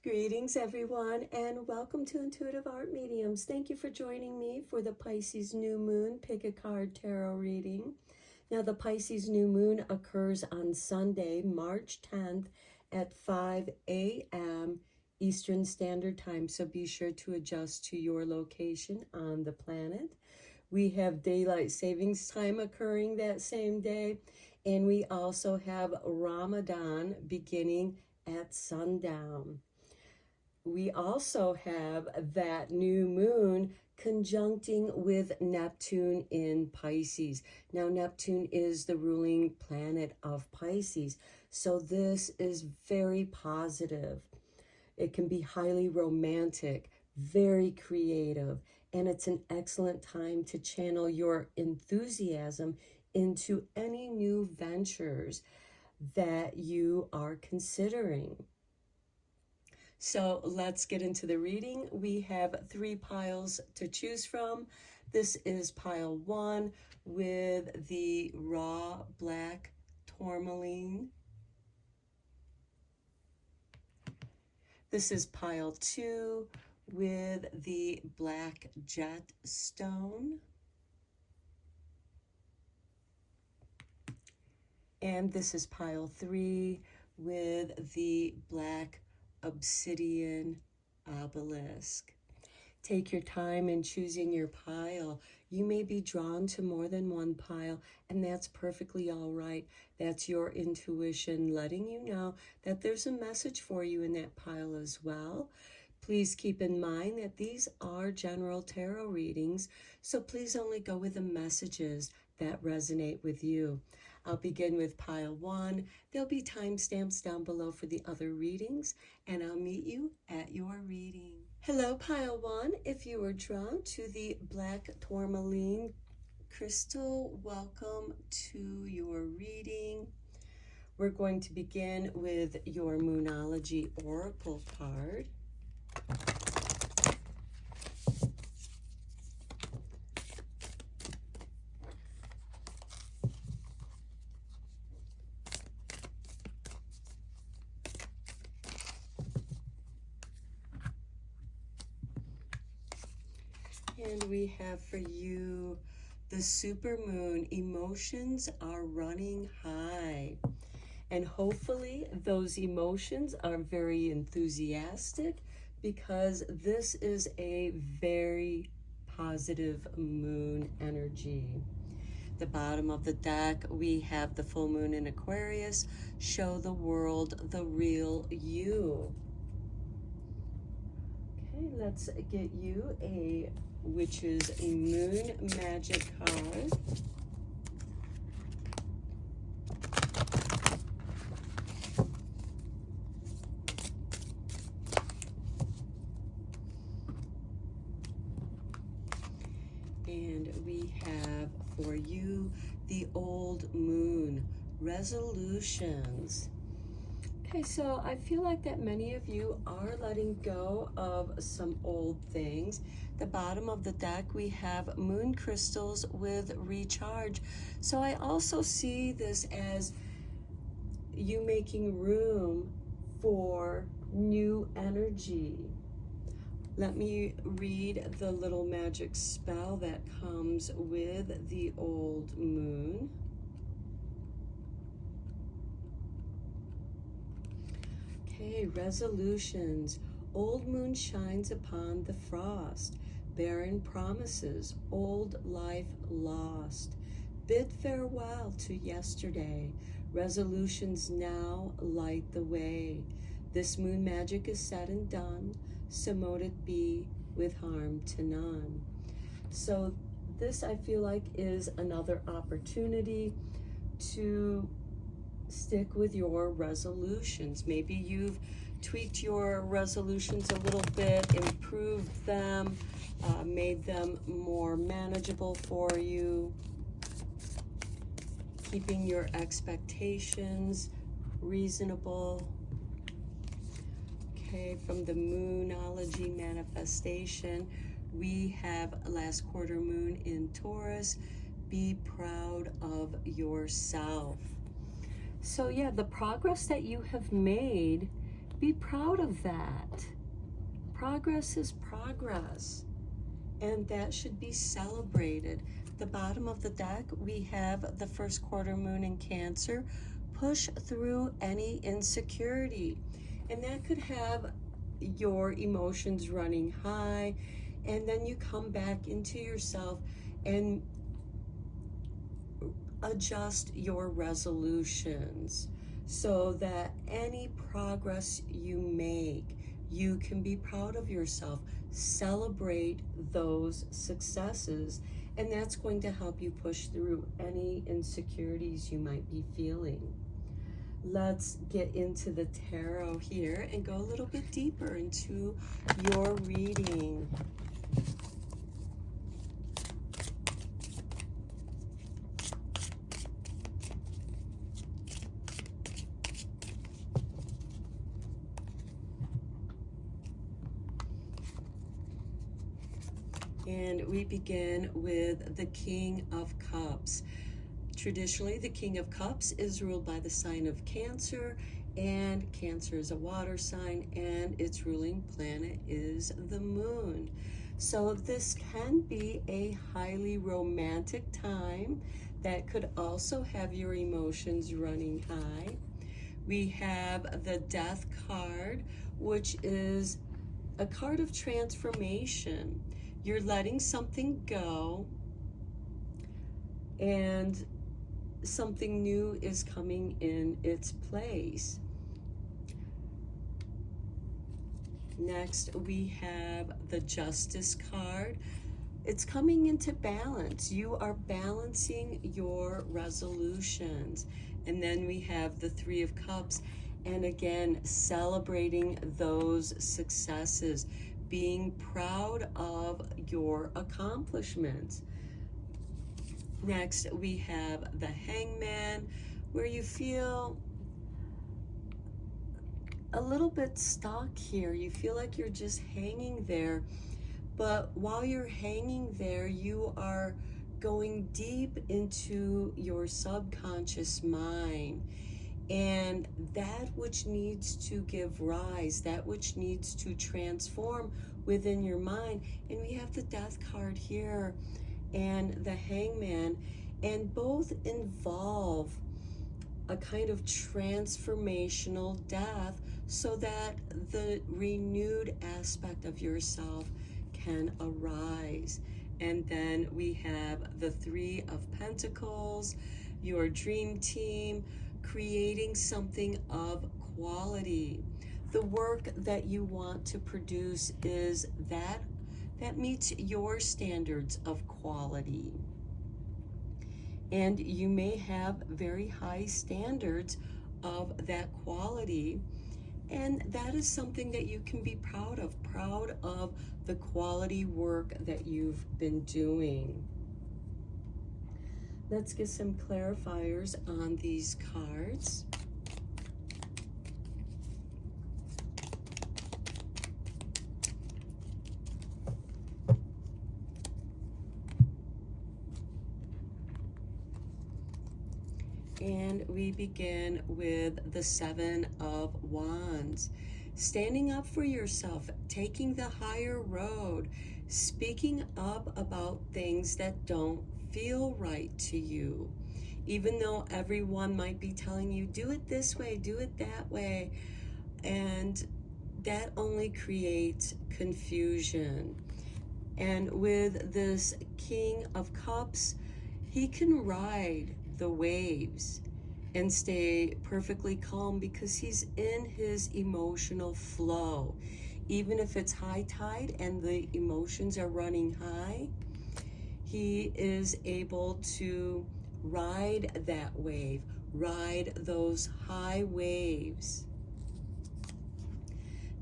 Greetings, everyone, and welcome to Intuitive Art Mediums. Thank you for joining me for the Pisces New Moon Pick a Card Tarot reading. Now, the Pisces New Moon occurs on Sunday, March 10th at 5 a.m. Eastern Standard Time, so be sure to adjust to your location on the planet. We have Daylight Savings Time occurring that same day, and we also have Ramadan beginning at sundown. We also have that new moon conjuncting with Neptune in Pisces. Now, Neptune is the ruling planet of Pisces, so this is very positive. It can be highly romantic, very creative, and it's an excellent time to channel your enthusiasm into any new ventures that you are considering. So let's get into the reading. We have 3 piles to choose from. This is pile 1 with the raw black tourmaline. This is pile 2 with the black jet stone. And this is pile 3 with the black obsidian obelisk. Take your time in choosing your pile. You may be drawn to more than one pile, and that's perfectly all right. That's your intuition letting you know that there's a message for you in that pile as well. Please keep in mind that these are general tarot readings, so please only go with the messages that resonate with you. I'll begin with pile 1. There'll be timestamps down below for the other readings, and I'll meet you at your reading. Hello, pile 1. If you were drawn to the black tourmaline crystal, welcome to your reading. We're going to begin with your Moonology Oracle card. And we have for you the supermoon. Emotions are running high. And hopefully those emotions are very enthusiastic because this is a very positive moon energy. The bottom of the deck, we have the full moon in Aquarius. Show the world the real you. Okay, let's get you a Witch's Moon Magic card. And we have for you the Old Moon, Resolutions. Okay, so I feel like that many of you are letting go of some old things. The bottom of the deck, we have moon crystals with recharge. So I also see this as you making room for new energy. Let me read the little magic spell that comes with the old moon. Okay, resolutions. Old moon shines upon the frost. Barren promises, old life lost. Bid farewell to yesterday. Resolutions now light the way. This moon magic is said and done, so mote it be with harm to none. So this, I feel like, is another opportunity to stick with your resolutions. Maybe you've tweaked your resolutions a little bit, improved them, made them more manageable for you, keeping your expectations reasonable. Okay, from the Moonology manifestation, we have last quarter moon in Taurus. Be proud of yourself. So yeah, the progress that you have made Be proud of that. Progress is progress, and that should be celebrated. The bottom of the deck, we have the first quarter moon in Cancer. Push through any insecurity, and that could have your emotions running high, and then you come back into yourself and adjust your resolutions so that any progress you make, you can be proud of yourself. Celebrate those successes, and that's going to help you push through any insecurities you might be feeling. Let's get into the tarot here and go a little bit deeper into your reading. And we begin with the King of Cups. Traditionally, the King of Cups is ruled by the sign of Cancer, and Cancer is a water sign, and its ruling planet is the moon. So this can be a highly romantic time that could also have your emotions running high. We have the Death card, which is a card of transformation. You're letting something go, and something new is coming in its place. Next, we have the Justice card. It's coming into balance. You are balancing your resolutions. And then we have the Three of Cups, and again, celebrating those successes, being proud of your accomplishments. Next, we have the Hangman, where you feel a little bit stuck here. You feel like you're just hanging there, but while you're hanging there, you are going deep into your subconscious mind, and that which needs to give rise, that which needs to transform within your mind. And we have the Death card here and the Hangman, and both involve a kind of transformational death so that the renewed aspect of yourself can arise. And then we have the Three of Pentacles, your dream team, creating something of quality. The work that you want to produce is that meets your standards of quality. And you may have very high standards of that quality, and that is something that you can be proud of the quality work that you've been doing. Let's get some clarifiers on these cards. And we begin with the Seven of Wands. Standing up for yourself, taking the higher road, speaking up about things that don't feel right to you. Even though everyone might be telling you, do it this way, do it that way. And that only creates confusion. And with this King of Cups, he can ride the waves and stay perfectly calm because he's in his emotional flow. Even if it's high tide and the emotions are running high, he is able to ride that wave, ride those high waves.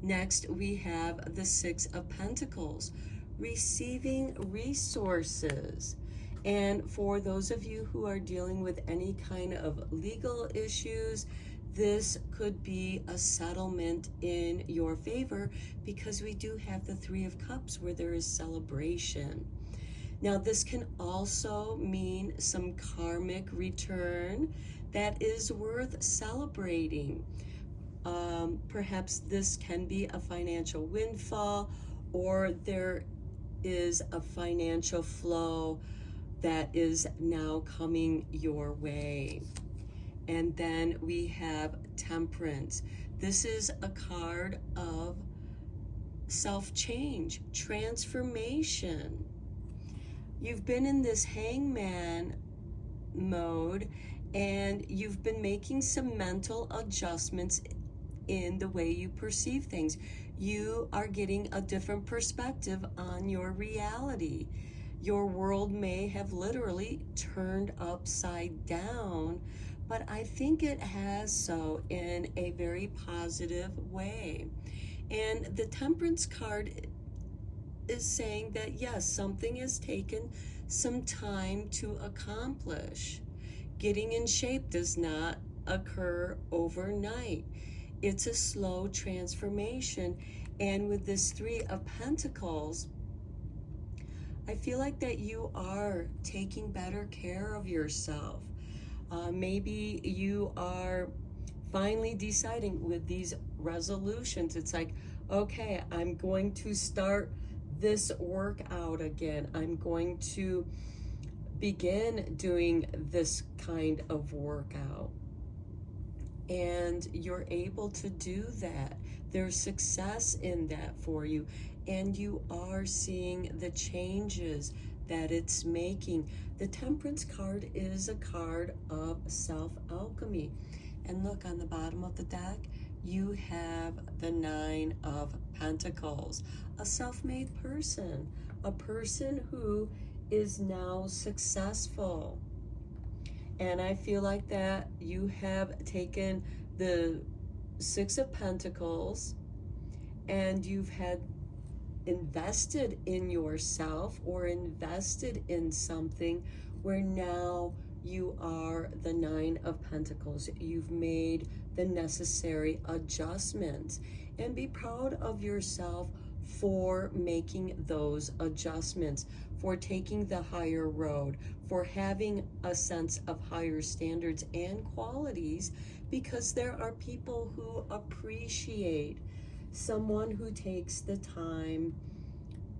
Next, we have the Six of Pentacles, receiving resources. And for those of you who are dealing with any kind of legal issues, this could be a settlement in your favor because we do have the Three of Cups where there is celebration. Now, this can also mean some karmic return that is worth celebrating. Perhaps this can be a financial windfall, or there is a financial flow that is now coming your way. And then we have Temperance. This is a card of self-change, transformation. You've been in this hangman mode, and you've been making some mental adjustments in the way you perceive things. You are getting a different perspective on your reality. Your world may have literally turned upside down, but I think it has so in a very positive way. And the Temperance card is saying that yes, something has taken some time to accomplish. Getting in shape does not occur overnight. It's a slow transformation. And with this Three of Pentacles, I feel like that you are taking better care of yourself. Maybe you are finally deciding with these resolutions. It's like, okay, I'm going to start this workout again. I'm going to begin doing this kind of workout. And you're able to do that. There's success in that for you. And you are seeing the changes that it's making. The Temperance card is a card of self-alchemy. And look, on the bottom of the deck, you have the Nine of Pentacles. A self-made person. A person who is now successful. And I feel like that you have taken the Six of Pentacles and you've had invested in yourself or invested in something where now you are the Nine of Pentacles. You've made the necessary adjustments, and be proud of yourself for making those adjustments, for taking the higher road, for having a sense of higher standards and qualities, because there are people who appreciate someone who takes the time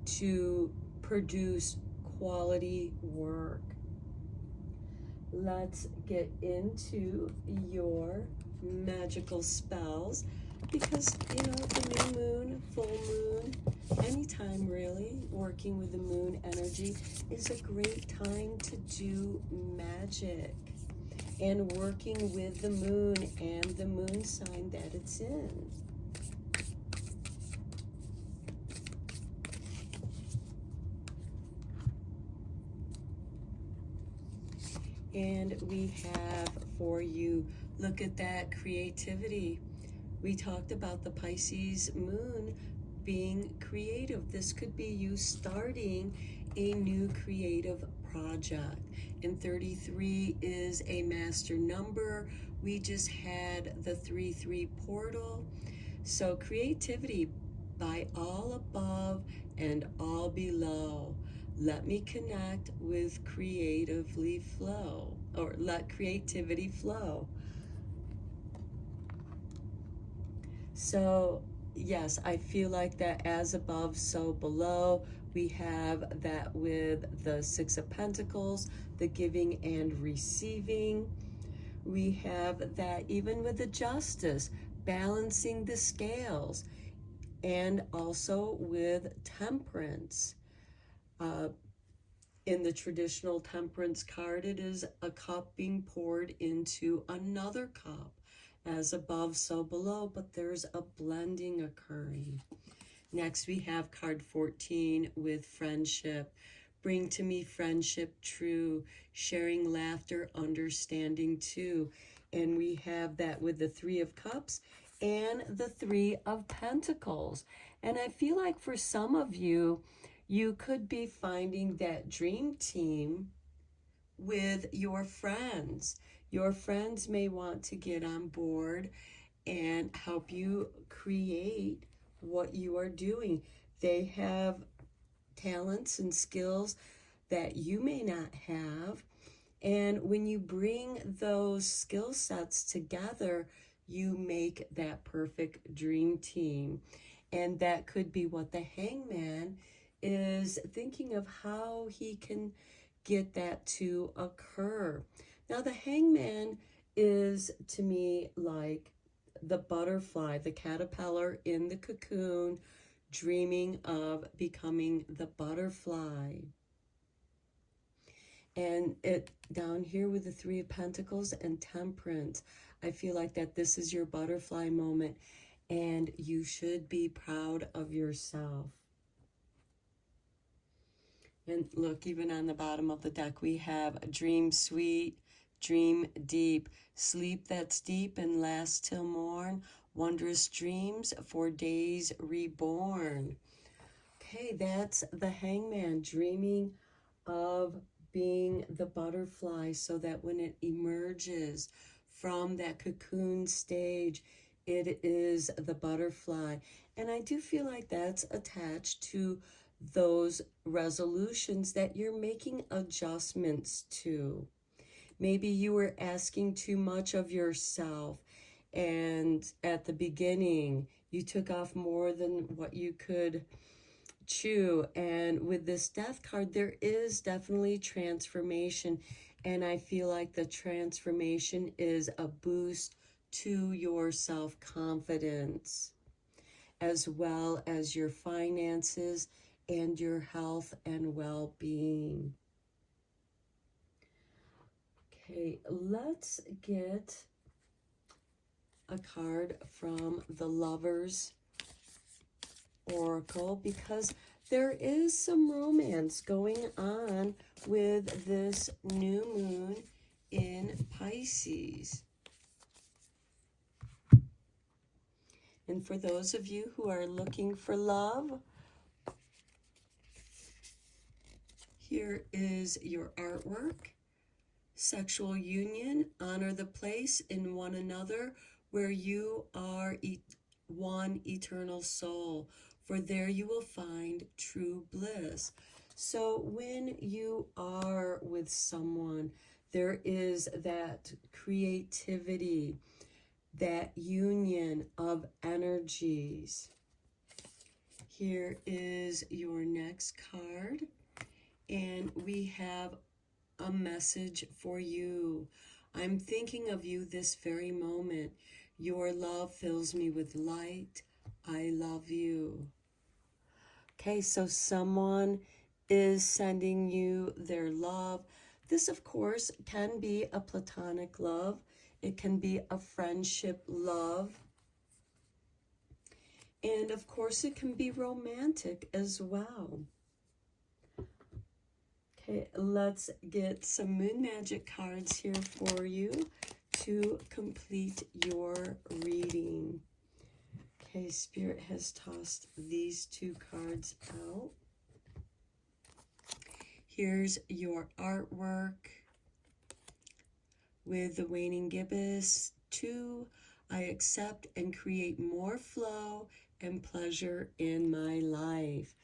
to produce quality work. Let's get into your magical spells, because you know, the new moon, full moon, anytime really working with the moon energy is a great time to do magic and working with the moon and the moon sign that it's in. And we have for you, look at that creativity. We talked about the Pisces moon being creative. This could be you starting a new creative project. And 33 is a master number. We just had the 3-3 portal. So creativity by all above and all below. Let me connect with creatively flow, or let creativity flow. So yes, I feel like that as above, so below. We have that with the Six of Pentacles, the giving and receiving. We have that even with the Justice, balancing the scales, and also with Temperance. In the traditional Temperance card, it is a cup being poured into another cup. As above, so below, but there's a blending occurring. Next, we have card 14 with friendship. Bring to me friendship true, sharing laughter, understanding too. And we have that with the Three of Cups and the Three of Pentacles. And I feel like for some of you, you could be finding that dream team with your friends. Your friends may want to get on board and help you create what you are doing. They have talents and skills that you may not have. And when you bring those skill sets together, you make that perfect dream team. And that could be what the Hangman is thinking of, how he can get that to occur. Now, the Hangman is, to me, like the butterfly, the caterpillar in the cocoon, dreaming of becoming the butterfly. And it down here with the Three of Pentacles and Temperance, I feel like that this is your butterfly moment, and you should be proud of yourself. And look, even on the bottom of the deck, we have dream sweet, dream deep, sleep that's deep and lasts till morn, wondrous dreams for days reborn. Okay, that's the Hangman, dreaming of being the butterfly, so that when it emerges from that cocoon stage, it is the butterfly. And I do feel like that's attached to those resolutions that you're making adjustments to. Maybe you were asking too much of yourself, and at the beginning you took off more than what you could chew. And with this Death card, there is definitely transformation, and I feel like the transformation is a boost to your self-confidence, as well as your finances and your health and well-being. Okay, let's get a card from the Lovers Oracle, because there is some romance going on with this new moon in Pisces. And for those of you who are looking for love, here is your artwork. Sexual union, honor the place in one another where you are one eternal soul, for there you will find true bliss. So when you are with someone, there is that creativity, that union of energies. Here is your next card, and we have a message for you. I'm thinking of you this very moment. Your love fills me with light. I love you. Okay, so someone is sending you their love. This, of course, can be a platonic love. It can be a friendship love. And, of course, it can be romantic as well. Okay, let's get some moon magic cards here for you to complete your reading. Okay, Spirit has tossed these two cards out. Here's your artwork with the waning gibbous. 2, I accept and create more flow and pleasure in my life.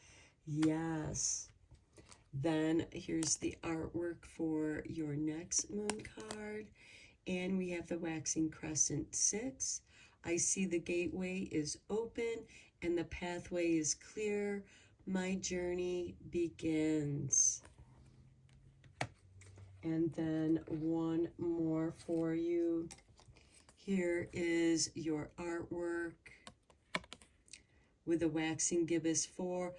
Yes. Then here's the artwork for your next moon card. And we have the waxing crescent. 6, I see the gateway is open and the pathway is clear. My journey begins. And then one more for you. Here is your artwork with the waxing gibbous. 4,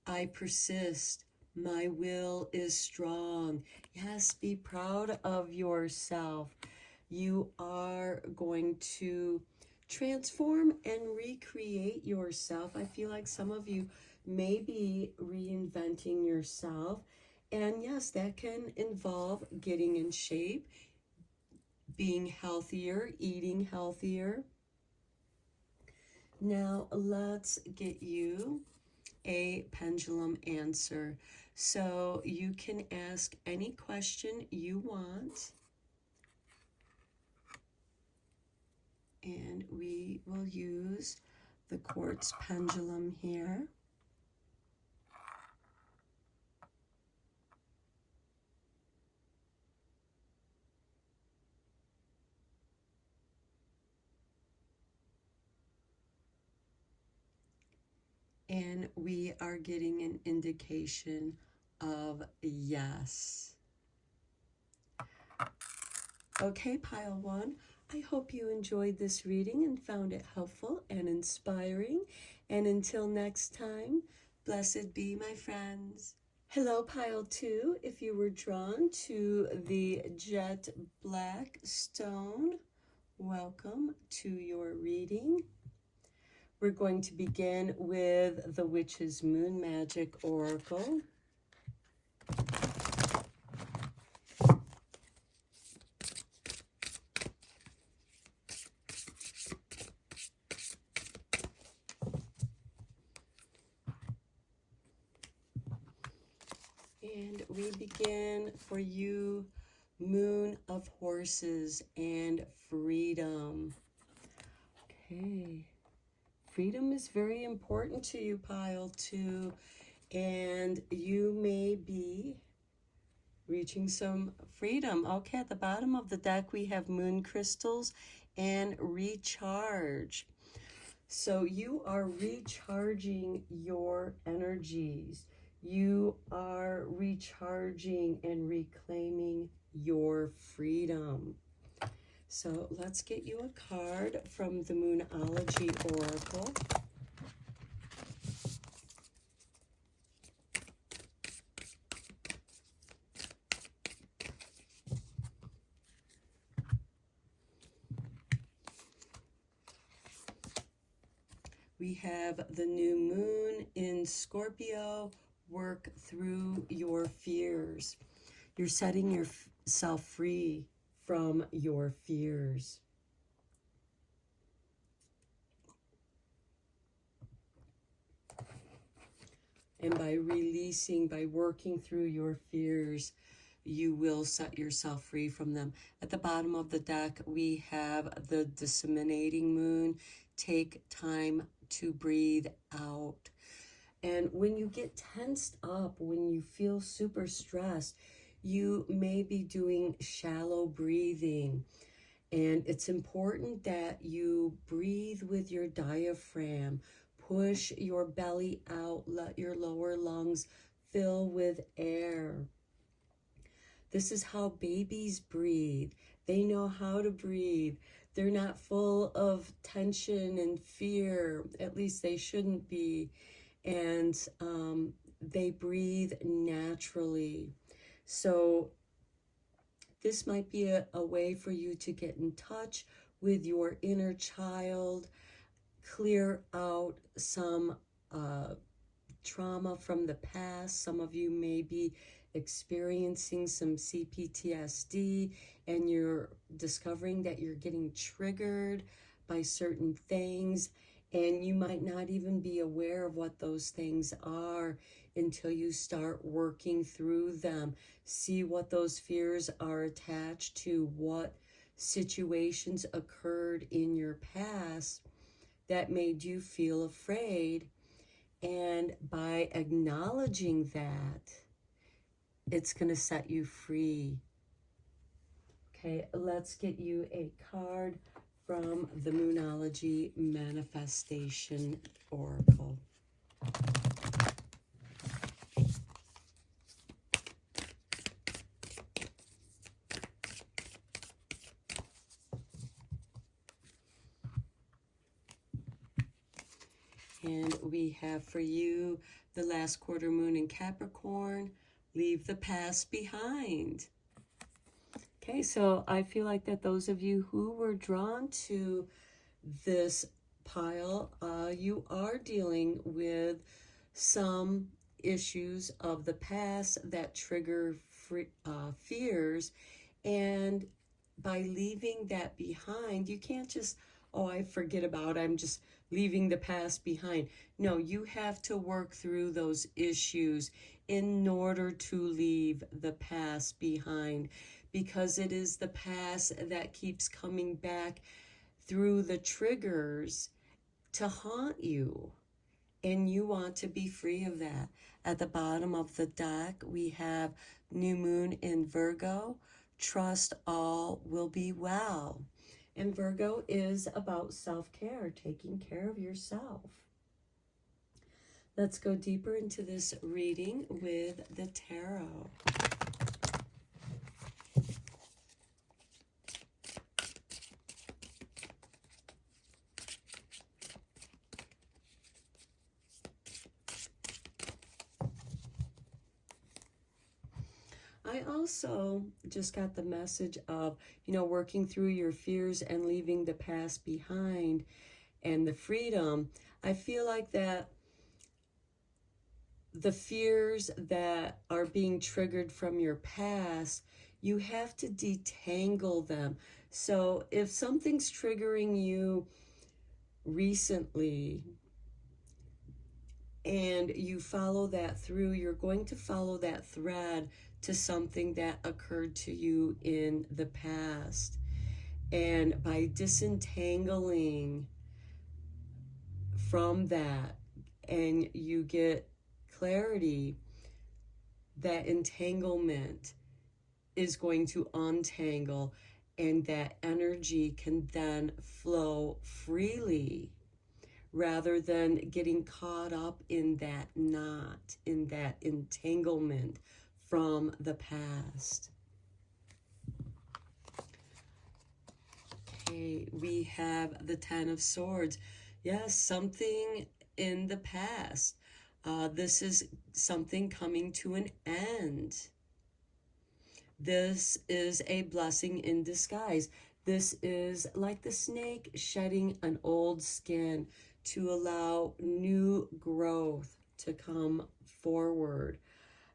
I persist. My will is strong. Yes, be proud of yourself. You are going to transform and recreate yourself. I feel like some of you may be reinventing yourself. And yes, that can involve getting in shape, being healthier, eating healthier. Now, let's get you a pendulum answer. So you can ask any question you want. And we will use the quartz pendulum here. And we are getting an indication of yes. Okay, pile one. I hope you enjoyed this reading and found it helpful and inspiring. And until next time, blessed be, my friends. Hello, pile two. If you were drawn to the jet black stone, welcome to your reading. We're going to begin with the Witch's Moon Magic Oracle. And we begin for you, Moon of Horses and Freedom. Okay. Freedom is very important to you, pile two, and you may be reaching some freedom. Okay, at the bottom of the deck, we have moon crystals and recharge. So you are recharging your energies. You are recharging and reclaiming your freedom. So let's get you a card from the Moonology Oracle. We have the new moon in Scorpio. Work through your fears. You're setting yourself free from your fears. And by releasing, by working through your fears, you will set yourself free from them. At the bottom of the deck, we have the disseminating moon. Take time to breathe out. And when you get tensed up, when you feel super stressed, you may be doing shallow breathing. And it's important that you breathe with your diaphragm. Push your belly out. Let your lower lungs fill with air. This is how babies breathe. They know how to breathe. They're not full of tension and fear. At least they shouldn't be. And they breathe naturally. So this might be a way for you to get in touch with your inner child, clear out some trauma from the past. Some of you may be experiencing some CPTSD, and you're discovering that you're getting triggered by certain things, and you might not even be aware of what those things are until you start working through them. See what those fears are attached to, what situations occurred in your past that made you feel afraid. And by acknowledging that, it's going to set you free. Okay, let's get you a card from the Moonology Manifestation Oracle. And we have for you the last quarter moon in Capricorn. Leave the past behind. Okay, so I feel like that those of you who were drawn to this pile, you are dealing with some issues of the past that trigger fears. And by leaving that behind, you can't just, oh, I forget about it, I'm just leaving the past behind. No, you have to work through those issues in order to leave the past behind, because it is the past that keeps coming back through the triggers to haunt you, and you want to be free of that. At the bottom of the deck, we have new moon in Virgo. Trust all will be well. And Virgo is about self-care, taking care of yourself. Let's go deeper into this reading with the tarot. I also just got the message of, working through your fears and leaving the past behind and the freedom. I feel like that the fears that are being triggered from your past, you have to detangle them. So if something's triggering you recently and you follow that through, you're going to follow that thread to something that occurred to you in the past. And by disentangling from that and you get clarity, that entanglement is going to untangle, and that energy can then flow freely rather than getting caught up in that knot, in that entanglement from the past. Okay, we have the Ten of Swords. Yes, something in the past. This is something coming to an end. This is a blessing in disguise. This is like the snake shedding an old skin to allow new growth to come forward.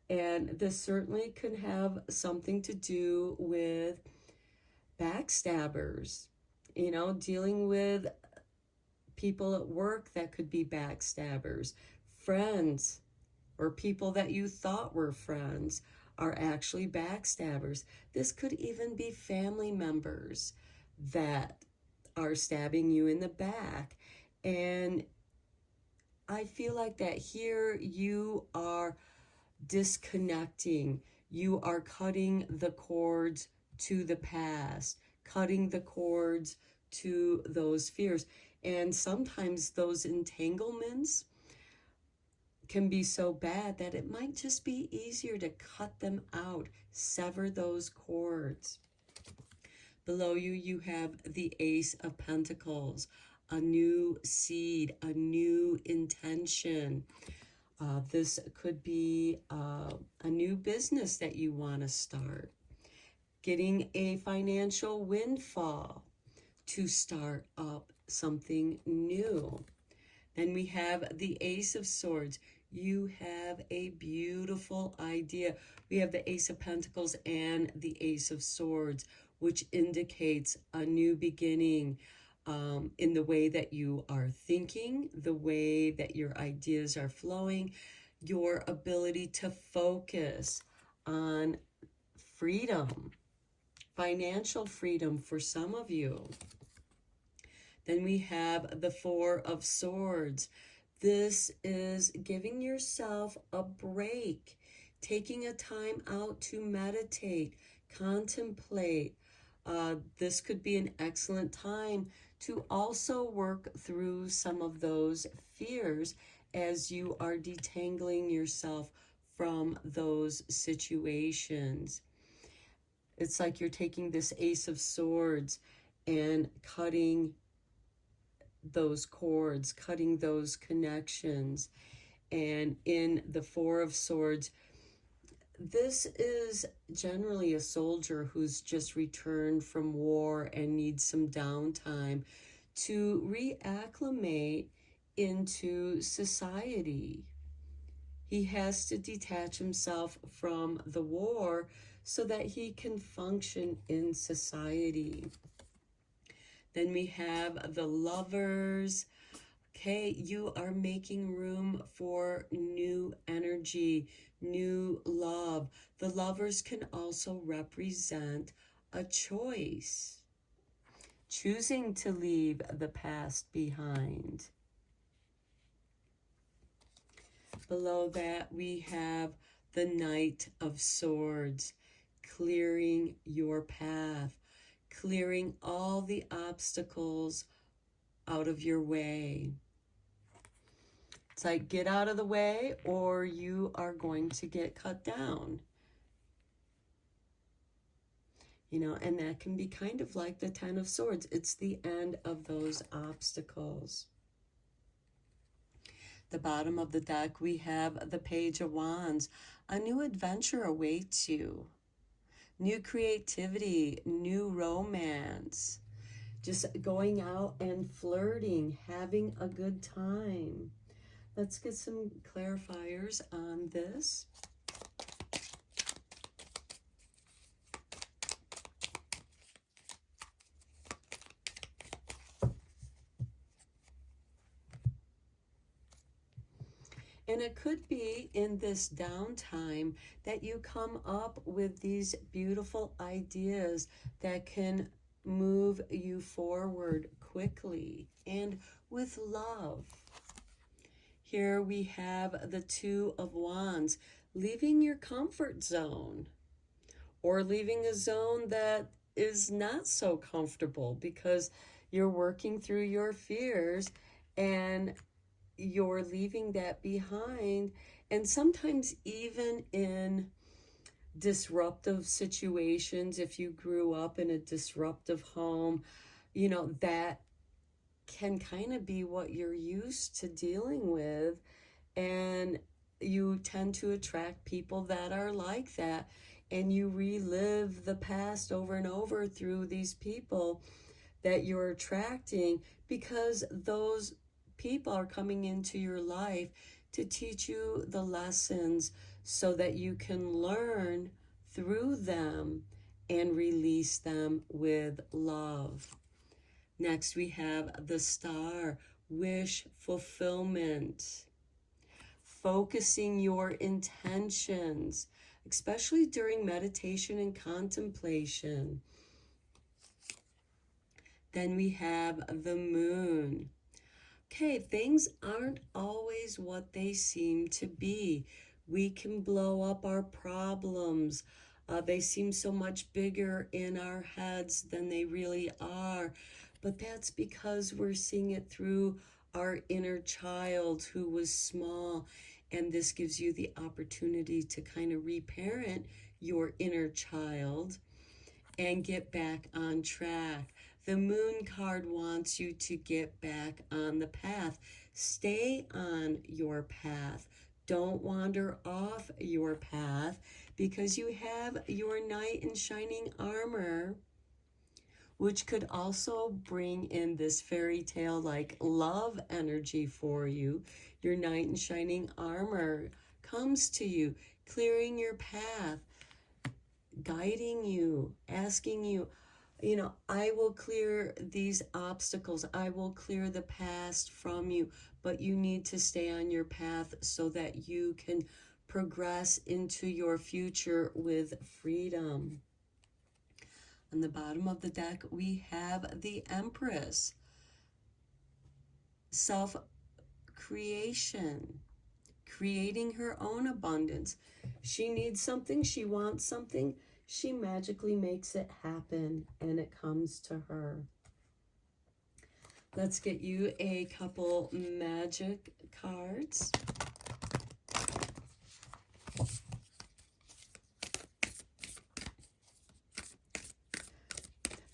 And this certainly could have something to do with backstabbers, dealing with people at work that could be backstabbers, friends, or people that you thought were friends are actually backstabbers. This could even be family members that are stabbing you in the back. And I feel like that here you are disconnecting. You are cutting the cords to the past, cutting the cords to those fears. And sometimes those entanglements can be so bad that it might just be easier to cut them out, sever those cords. Below you, you have the Ace of Pentacles, a new seed, a new intention. This could be a new business that you want to start, getting a financial windfall to start up something new. Then we have the Ace of Swords. You have a beautiful idea. We have the Ace of Pentacles and the Ace of Swords, which indicates a new beginning in the way that you are thinking, the way that your ideas are flowing, your ability to focus on freedom, financial freedom for some of you. Then we have the Four of Swords. This is giving yourself a break, taking a time out to meditate, contemplate. This could be an excellent time to also work through some of those fears as you are detangling yourself from those situations. It's like you're taking this Ace of Swords and cutting those cords, cutting those connections. And in the Four of Swords, this is generally a soldier who's just returned from war and needs some downtime to reacclimate into society. He has to detach himself from the war so that he can function in society. Then we have the Lovers. Okay, you are making room for new energy, new love. The Lovers can also represent a choice, choosing to leave the past behind. Below that, we have the Knight of Swords, clearing your path, clearing all the obstacles out of your way. It's like, get out of the way or you are going to get cut down. You know, and that can be kind of like the Ten of Swords. It's the end of those obstacles. The bottom of the deck, we have the Page of Wands. A new adventure awaits you. New creativity, new romance. Just going out and flirting, having a good time. Let's get some clarifiers on this. And it could be in this downtime that you come up with these beautiful ideas that can move you forward quickly and with love. Here we have the Two of Wands, leaving your comfort zone or leaving a zone that is not so comfortable because you're working through your fears and you're leaving that behind. And sometimes even in disruptive situations, if you grew up in a disruptive home, you know, that can kind of be what you're used to dealing with. And you tend to attract people that are like that. And you relive the past over and over through these people that you're attracting because those people are coming into your life to teach you the lessons so that you can learn through them and release them with love. Next, we have the Star, wish fulfillment. Focusing your intentions, especially during meditation and contemplation. Then we have the Moon. Okay, things aren't always what they seem to be. We can blow up our problems. They seem so much bigger in our heads than they really are. But that's because we're seeing it through our inner child who was small. And this gives you the opportunity to kind of reparent your inner child and get back on track. The Moon card wants you to get back on the path. Stay on your path. Don't wander off your path because you have your Knight in Shining Armor, which could also bring in this fairy tale like love energy for you. Your Knight in Shining Armor comes to you, clearing your path, guiding you, asking you, you know, I will clear these obstacles. I will clear the past from you, but you need to stay on your path so that you can progress into your future with freedom. On the bottom of the deck, we have the Empress. Self-creation, creating her own abundance. She needs something, she wants something, she magically makes it happen and it comes to her. Let's get you a couple magic cards.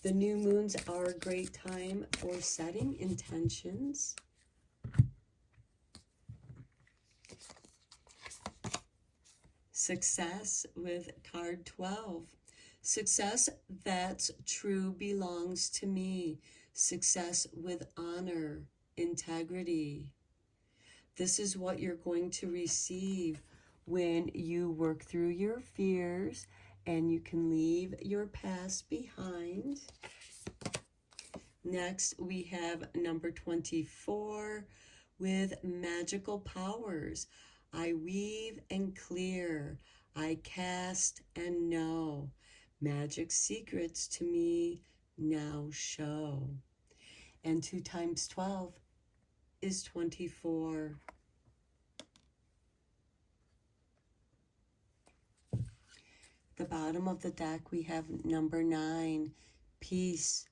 The new moons are a great time for setting intentions. Success with card 12. Success that's true belongs to me. Success with honor, integrity. This is what you're going to receive when you work through your fears and you can leave your past behind. Next, we have number 24 with magical powers. I weave and clear. I cast and know. Magic secrets to me now show. And 2 times 12 is 24. The bottom of the deck, we have number 9, peace.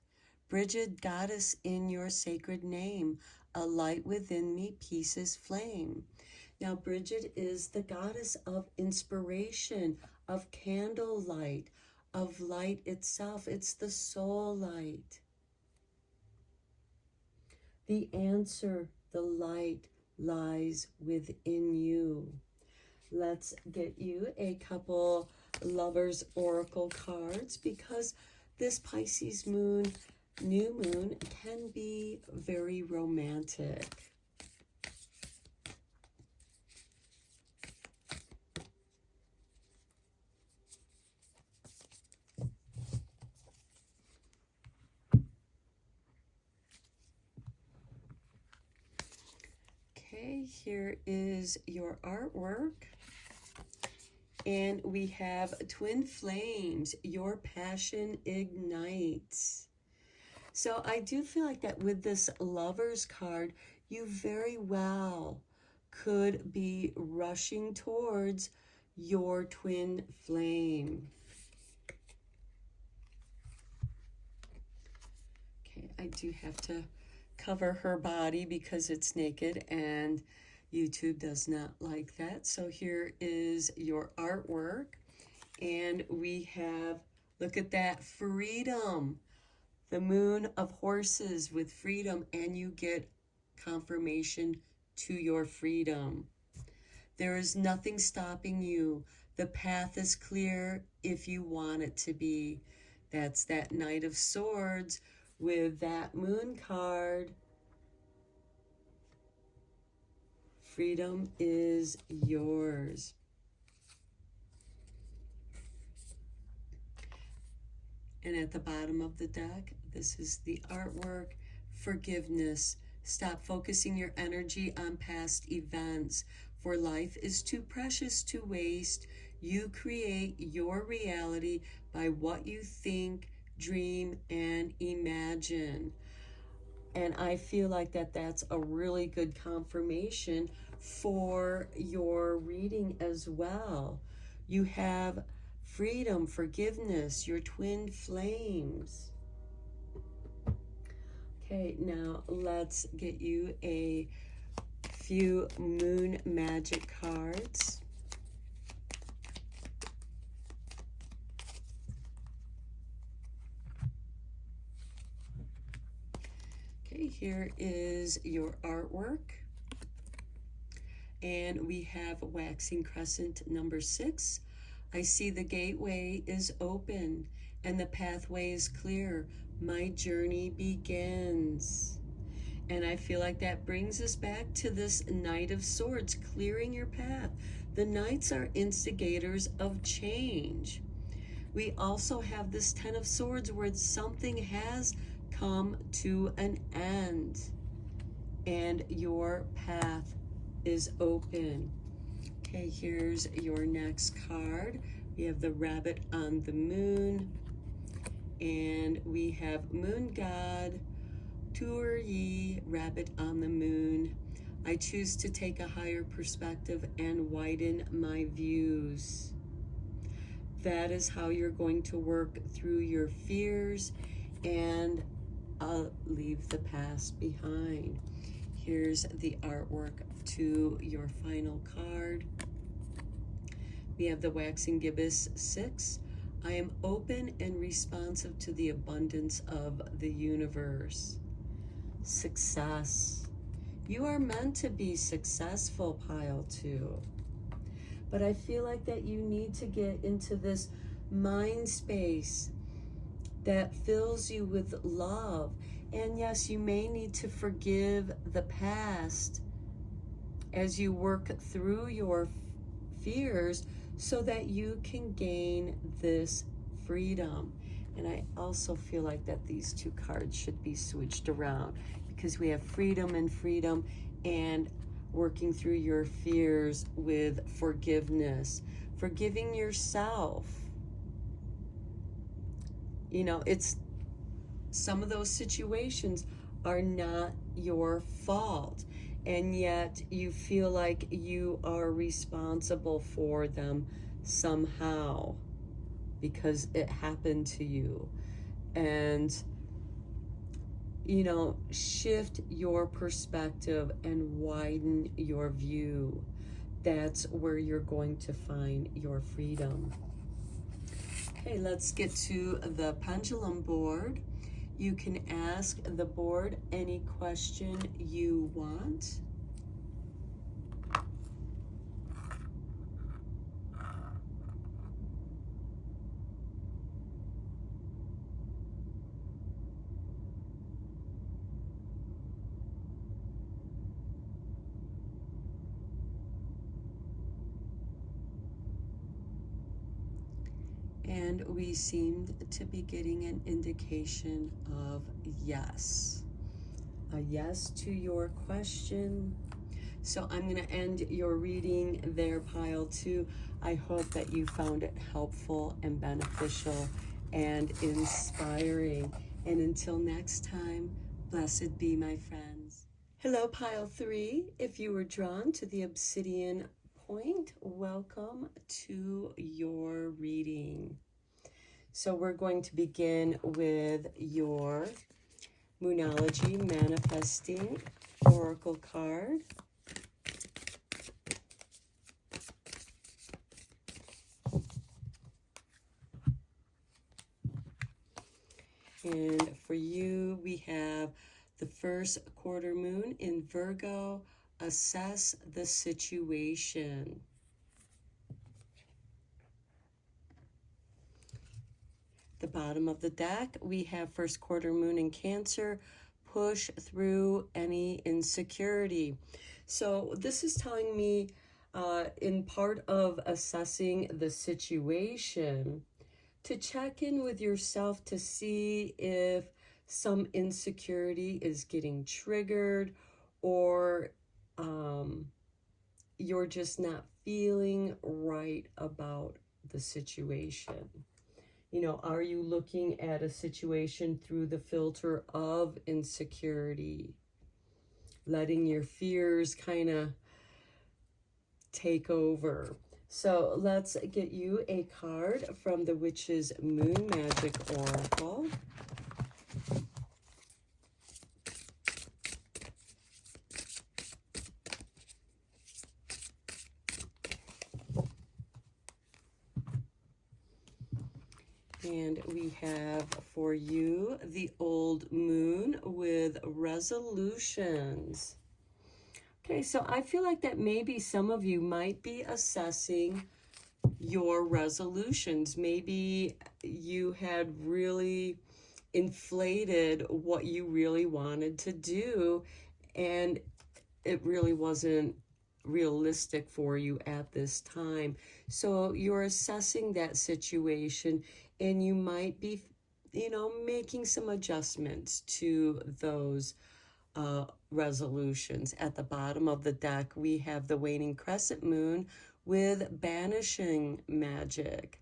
Bridget, goddess in your sacred name, A light within me, peace is flame. Now, Bridget is the goddess of inspiration, of candlelight, of light itself. It's the soul light. The answer, the light, lies within you. Let's get you a couple Lovers Oracle cards, because this Pisces moon, new moon, can be very romantic. Okay, here is your artwork. And we have twin flames, your passion ignites. So I do feel like that with this Lovers card, you very well could be rushing towards your twin flame. Okay, I do have to cover her body because it's naked and YouTube does not like that. So here is your artwork. And we have, look at that, freedom. The moon of horses with freedom, and you get confirmation to your freedom. There is nothing stopping you. The path is clear if you want it to be. That's that Knight of Swords with that moon card. Freedom is yours. And at the bottom of the deck, this is the artwork, forgiveness. Stop focusing your energy on past events, for life is too precious to waste. You create your reality by what you think, dream, and imagine. And I feel like that's a really good confirmation for your reading as well. You have freedom, forgiveness, your twin flames. Okay, now let's get you a few moon magic cards. Okay, here is your artwork. And we have waxing crescent number 6. I see the gateway is open and the pathway is clear. My journey begins. And I feel like that brings us back to this Knight of Swords, clearing your path. The Knights are instigators of change. We also have this Ten of Swords where something has come to an end and your path is open. Okay, here's your next card. We have the Rabbit on the Moon, and we have Moon God, Tour Ye, Rabbit on the Moon. I choose to take a higher perspective and widen my views. That is how you're going to work through your fears and leave the past behind. Here's the artwork to your final card. We have the Waxing Gibbous 6. I am open and responsive to the abundance of the universe. Success. You are meant to be successful, pile 2. But I feel like that you need to get into this mind space that fills you with love. And yes, you may need to forgive the past as you work through your fears so that you can gain this freedom. And I also feel like that these two cards should be switched around, because we have freedom and working through your fears with forgiveness, forgiving yourself. You know, it's some of those situations are not your fault, and yet you feel like you are responsible for them somehow because it happened to you. And shift your perspective and widen your view. That's where you're going to find your freedom. Okay, let's get to the pendulum board. You can ask the board any question you want. And we seemed to be getting an indication of yes. A yes to your question. So I'm going to end your reading there, pile 2. I hope that you found it helpful and beneficial and inspiring. And until next time, blessed be my friends. Hello, pile 3. If you were drawn to the obsidian point, welcome to your reading. So we're going to begin with your Moonology Manifesting Oracle card. And for you, we have the first quarter moon in Virgo. Assess the situation. The bottom of the deck, we have first quarter moon in Cancer. Push through any insecurity. So this is telling me in part of assessing the situation, to check in with yourself to see if some insecurity is getting triggered, or you're just not feeling right about the situation. Are you looking at a situation through the filter of insecurity, letting your fears kind of take over? So let's get you a card from the Witch's Moon Magic Oracle. And we have for you the old moon with resolutions. Okay, so I feel like that maybe some of you might be assessing your resolutions. Maybe you had really inflated what you really wanted to do, and it really wasn't realistic for you at this time. So you're assessing that situation, and you might be, making some adjustments to those resolutions. At the bottom of the deck, we have the waning crescent moon with banishing magic.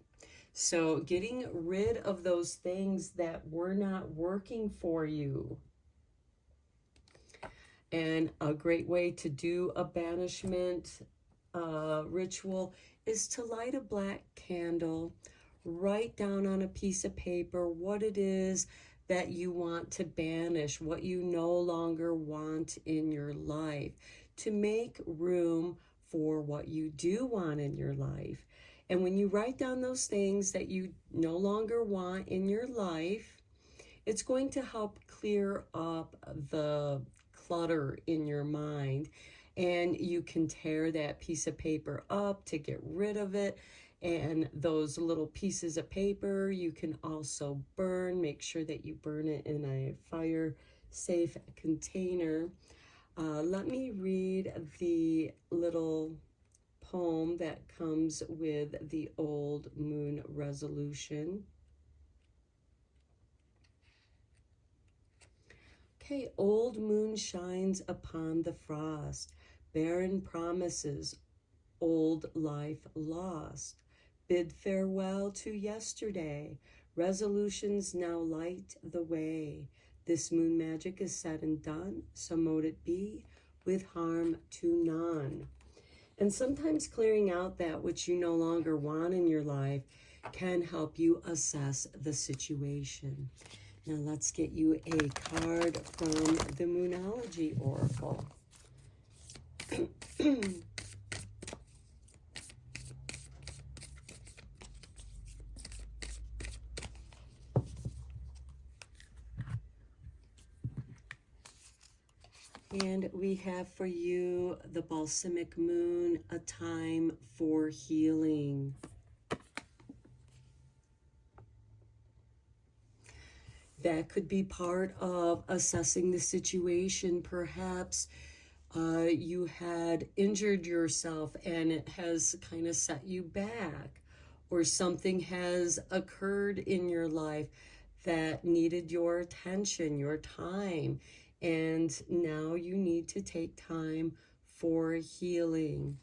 So getting rid of those things that were not working for you. And a great way to do a banishment ritual is to light a black candle, write down on a piece of paper what it is that you want to banish, what you no longer want in your life, to make room for what you do want in your life. And when you write down those things that you no longer want in your life, it's going to help clear up the clutter in your mind. And you can tear that piece of paper up to get rid of it. And those little pieces of paper you can also burn. Make sure that you burn it in a fire-safe container. Let me read the little poem that comes with the old moon resolution. Okay, old moon shines upon the frost, barren promises, old life lost. Bid farewell to yesterday, resolutions now light the way. This moon magic is said and done, so mote it be, with harm to none. And sometimes clearing out that which you no longer want in your life can help you assess the situation. Now let's get you a card from the Moonology Oracle. And we have for you the Balsamic Moon, a time for healing. That could be part of assessing the situation. Perhaps you had injured yourself and it has kind of set you back, or something has occurred in your life that needed your attention, your time, and now you need to take time for healing.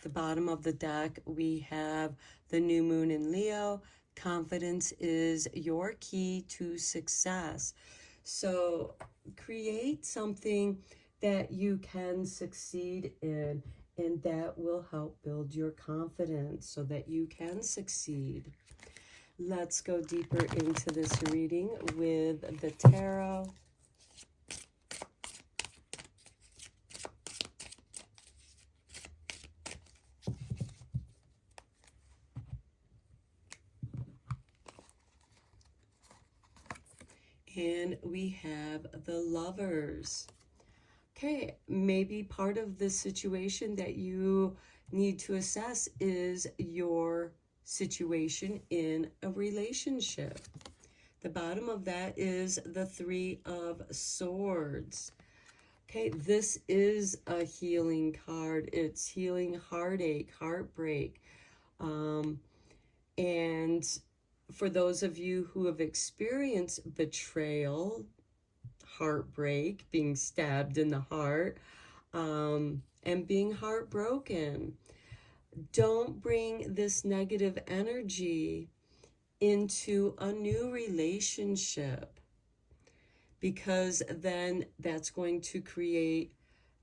The bottom of the deck, we have the new moon in Leo. Confidence is your key to success. So create something that you can succeed in, and that will help build your confidence so that you can succeed. Let's go deeper into this reading with the tarot. And we have the Lovers. Okay, maybe part of the situation that you need to assess is your situation in a relationship. The bottom of that is the Three of Swords. Okay, this is a healing card. It's healing heartache, heartbreak. And for those of you who have experienced betrayal, heartbreak, being stabbed in the heart, and being heartbroken, don't bring this negative energy into a new relationship, because then that's going to create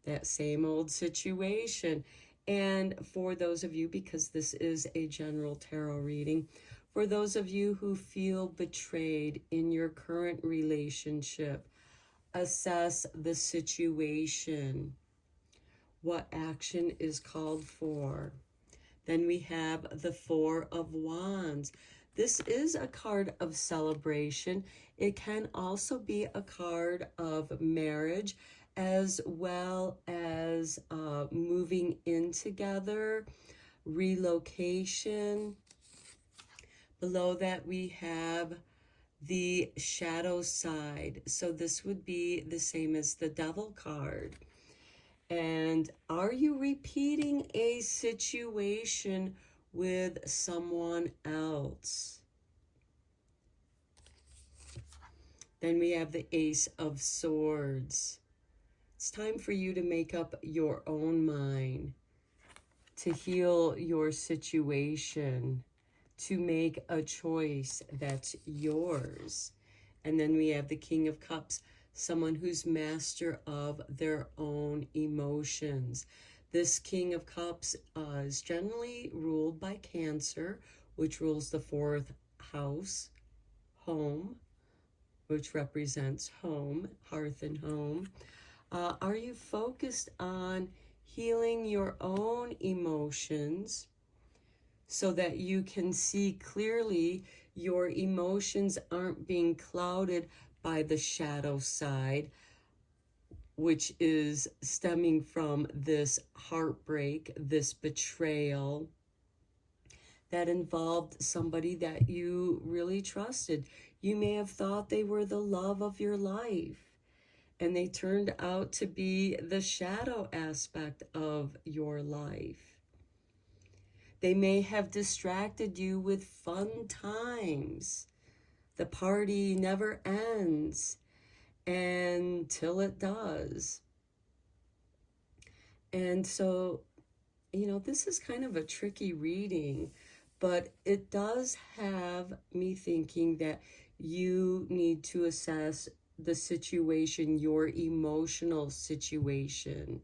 that same old situation. And for those of you, because this is a general tarot reading, for those of you who feel betrayed in your current relationship, assess the situation. What action is called for? Then we have the Four of Wands. This is a card of celebration. It can also be a card of marriage, as well as moving in together, relocation. Below that we have the shadow side. So this would be the same as the Devil card. And are you repeating a situation with someone else? Then we have the Ace of Swords. It's time for you to make up your own mind, to heal your situation, to make a choice that's yours. And then we have the King of Cups, someone who's master of their own emotions. This King of Cups is generally ruled by Cancer, which rules the fourth house, home, which represents home, hearth and home. Are you focused on healing your own emotions so that you can see clearly your emotions aren't being clouded by the shadow side, which is stemming from this heartbreak, this betrayal that involved somebody that you really trusted? You may have thought they were the love of your life, and they turned out to be the shadow aspect of your life. They may have distracted you with fun times. The party never ends until it does. And so, this is kind of a tricky reading, but it does have me thinking that you need to assess the situation, your emotional situation.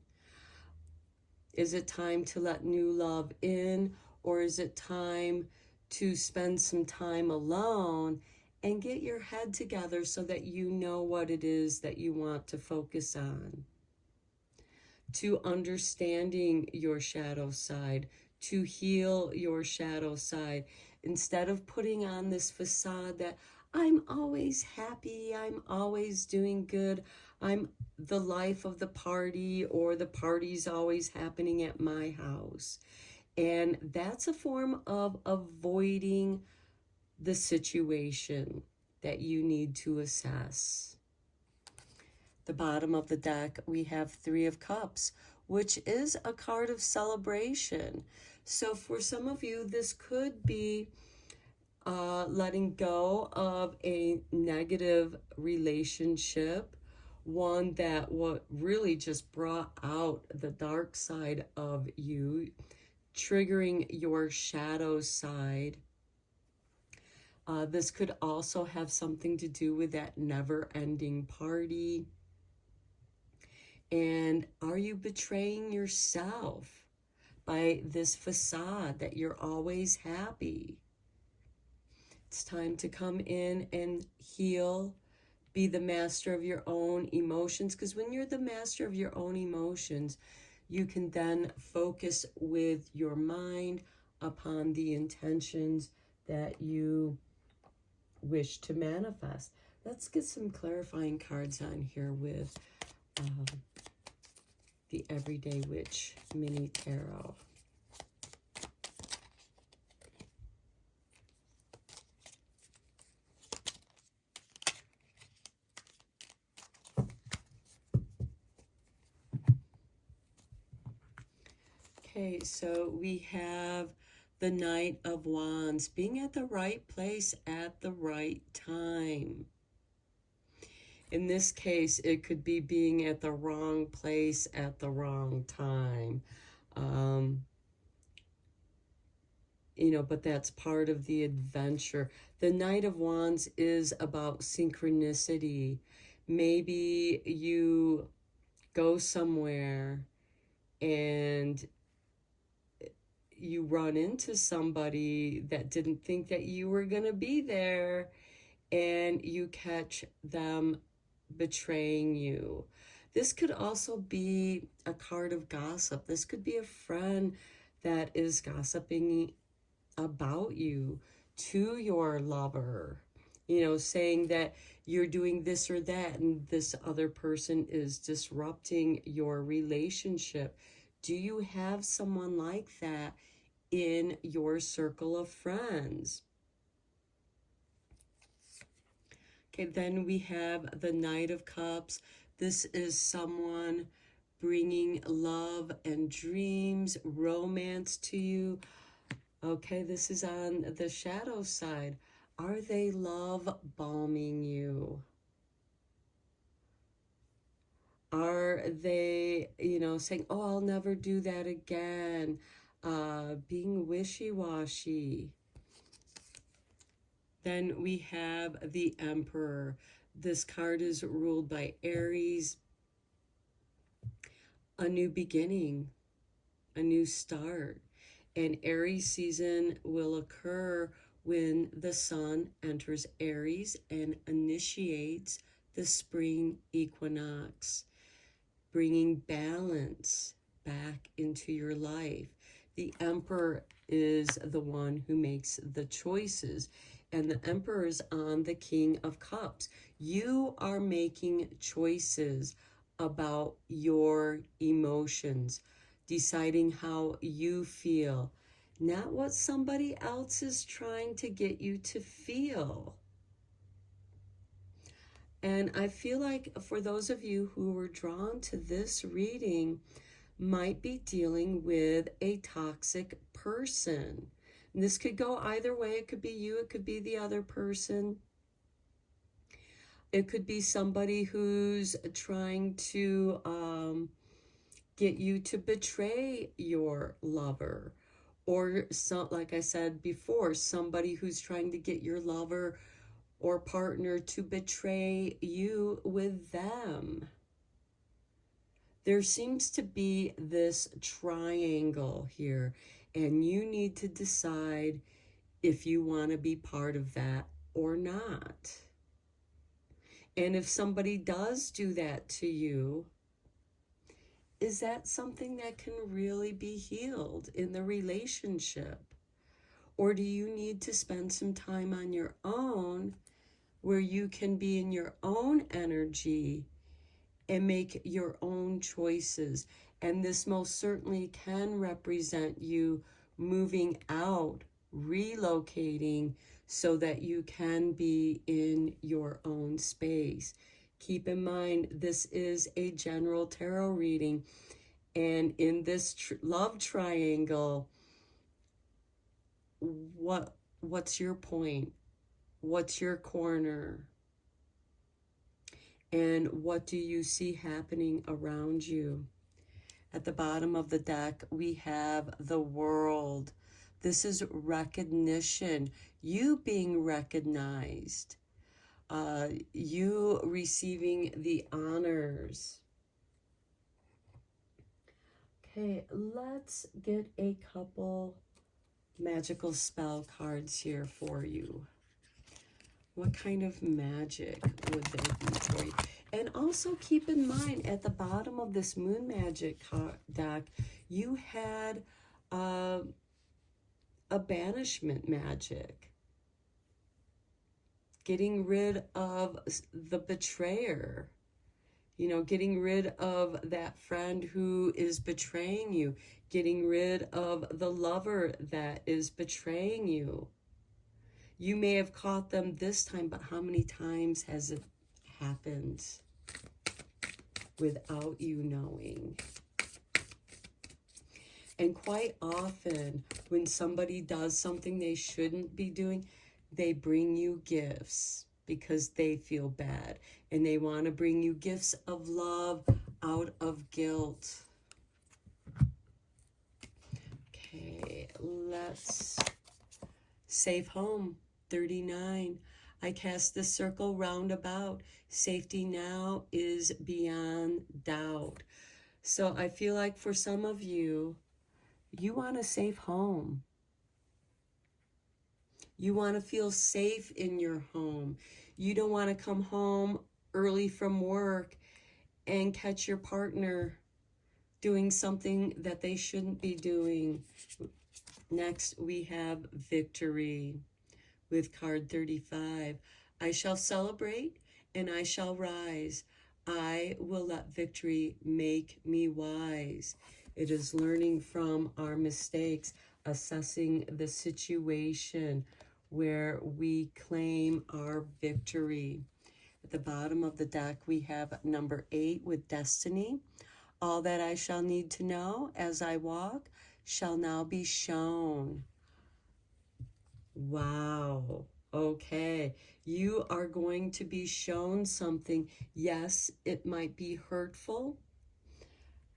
Is it time to let new love in, or is it time to spend some time alone and get your head together so that you know what it is that you want to focus on. To understanding your shadow side, to heal your shadow side, instead of putting on this facade that I'm always happy, I'm always doing good, I'm the life of the party, or the party's always happening at my house. And that's a form of avoiding the situation that you need to assess. The bottom of the deck, we have Three of Cups, which is a card of celebration. So for some of you, this could be letting go of a negative relationship, one that what really just brought out the dark side of you, triggering your shadow side. This could also have something to do with that never-ending party. And are you betraying yourself by this facade that you're always happy? It's time to come in and heal, be the master of your own emotions, because when you're the master of your own emotions, you can then focus with your mind upon the intentions that you wish to manifest. Let's get some clarifying cards on here with the Everyday Witch Mini Tarot. Okay, so we have the Knight of Wands, being at the right place at the right time. In this case, it could be being at the wrong place at the wrong time. You know, but that's part of the adventure. The Knight of Wands is about synchronicity. Maybe you go somewhere and you run into somebody that didn't think that you were going to be there, and you catch them betraying you. This could also be a card of gossip. This could be a friend that is gossiping about you to your lover, you know, saying that you're doing this or that, and this other person is disrupting your relationship. Do you have someone like that in your circle of friends? Okay, then we have the Knight of Cups. This is someone bringing love and dreams, romance to you. Okay, this is on the shadow side. Are they love bombing you? Are they, you know, saying, oh, I'll never do that again? Being wishy-washy. Then we have the Emperor. This card is ruled by Aries. A new beginning, a new start. And Aries season will occur when the sun enters Aries and initiates the spring equinox, bringing balance back into your life. The Emperor is the one who makes the choices, and the Emperor is on the King of Cups. You are making choices about your emotions, deciding how you feel, not what somebody else is trying to get you to feel. And I feel like for those of you who were drawn to this reading, might be dealing with a toxic person. And this could go either way. It could be you, it could be the other person. It could be somebody who's trying to get you to betray your lover. Or, like I said before, somebody who's trying to get your lover or partner to betray you with them. There seems to be this triangle here, and you need to decide if you want to be part of that or not. And if somebody does do that to you, is that something that can really be healed in the relationship? Or do you need to spend some time on your own where you can be in your own energy and make your own choices? And this most certainly can represent you moving out, relocating, so that you can be in your own space. Keep in mind, this is a general tarot reading. And in this love triangle, what's your point? What's your corner? And what do you see happening around you? At the bottom of the deck, we have the World. This is recognition, you being recognized, you receiving the honors. Okay, let's get a couple magical spell cards here for you. What kind of magic would there be for you? And also keep in mind, at the bottom of this Moon Magic deck, you had a banishment magic. Getting rid of the betrayer. You know, getting rid of that friend who is betraying you. Getting rid of the lover that is betraying you. You may have caught them this time, but how many times has it happened without you knowing? And quite often, when somebody does something they shouldn't be doing, they bring you gifts because they feel bad. And they want to bring you gifts of love out of guilt. Okay, let's... Safe home, 39. I cast the circle round about. Safety now is beyond doubt. So I feel like for some of you, you want a safe home. You want to feel safe in your home. You don't want to come home early from work and catch your partner doing something that they shouldn't be doing. Next, we have victory with card 35. I shall celebrate and I shall rise. I will let victory make me wise. It is learning from our mistakes, assessing the situation where we claim our victory. At the bottom of the deck, we have number 8 with destiny. All that I shall need to know as I walk shall now be shown. Wow. Okay. You are going to be shown something. Yes, it might be hurtful,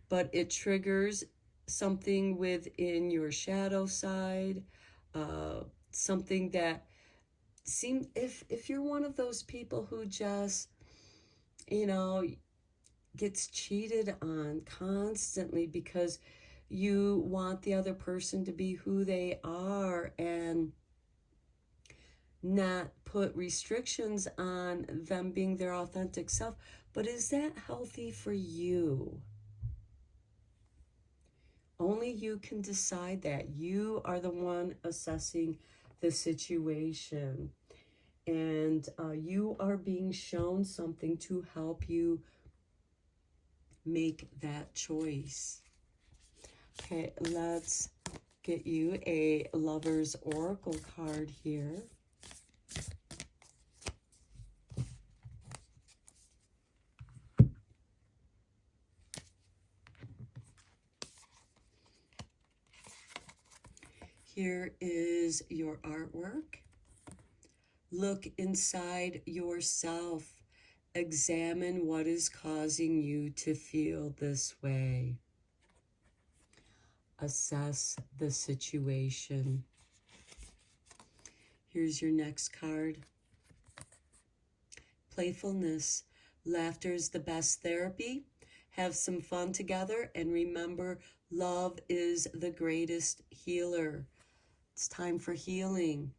but it triggers something within your shadow side, something that seems, if you're one of those people who just, you know, gets cheated on constantly because you want the other person to be who they are and not put restrictions on them being their authentic self. But is that healthy for you? Only you can decide that. You are the one assessing the situation. And you are being shown something to help you make that choice. Okay, let's get you a Lover's Oracle card here. Here is your artwork. Look inside yourself. Examine what is causing you to feel this way. Assess the situation. Here's your next card. Playfulness. Laughter is the best therapy. Have some fun together and remember, love is the greatest healer. It's time for healing.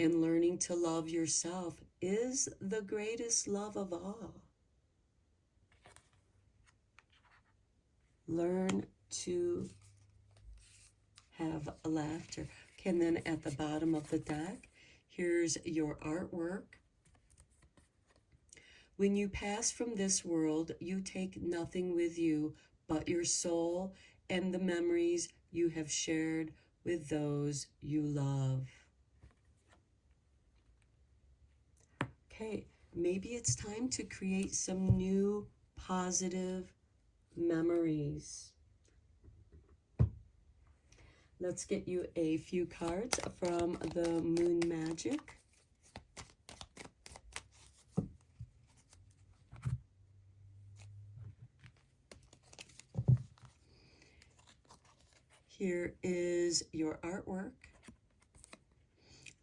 And learning to love yourself is the greatest love of all. Learn to have laughter. Okay, and then at the bottom of the deck, here's your artwork. When you pass from this world, you take nothing with you but your soul and the memories you have shared with those you love. Okay, maybe it's time to create some new positive memories. Let's get you a few cards from the Moon Magic. Here is your artwork.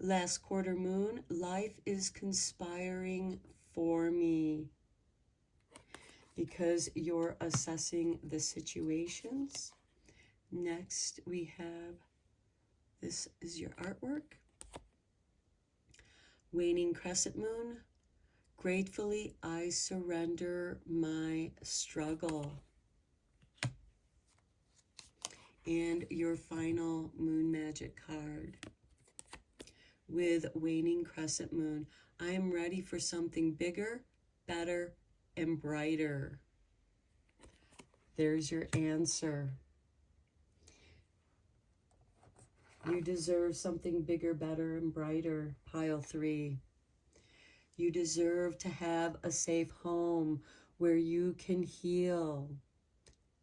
Last quarter moon, life is conspiring for me, because you're assessing the situations. Next, we have, this is your artwork. Waning crescent moon, gratefully I surrender my struggle. And your final Moon Magic card. With waning crescent moon, I am ready for something bigger, better, and brighter. There's your answer. You deserve something bigger, better, and brighter, pile 3. You deserve to have a safe home where you can heal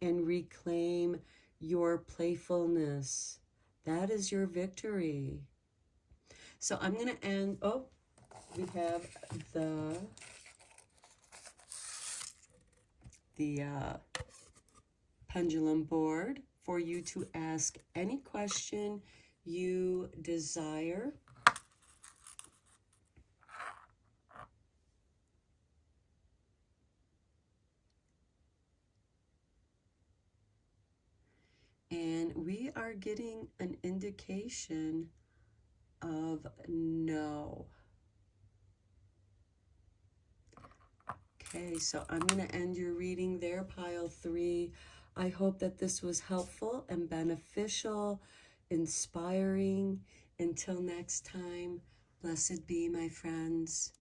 and reclaim your playfulness. That is your victory. So I'm going to end, we have the pendulum board for you to ask any question you desire. And we are getting an indication of no. Okay, so I'm going to end your reading there, pile 3. I hope that this was helpful and beneficial, inspiring. Until next time, blessed be, my friends.